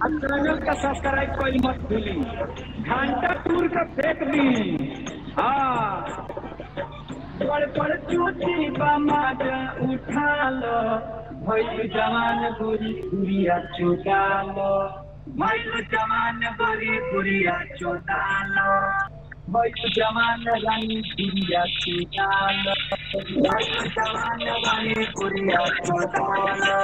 अचानक का सब्सक्राइब कोई मत भूली, घंटा टूर का फेंक दी। हाँ पर चूची बमाज उठा लो, भैल जवान गोरी गुड़िया चुटा लो, भैल जवान गोरी गुड़िया चुटा लो, भैल जवान रानी गुड़िया चुटा लो, भैल जवान रानी गुड़िया चुटा लो।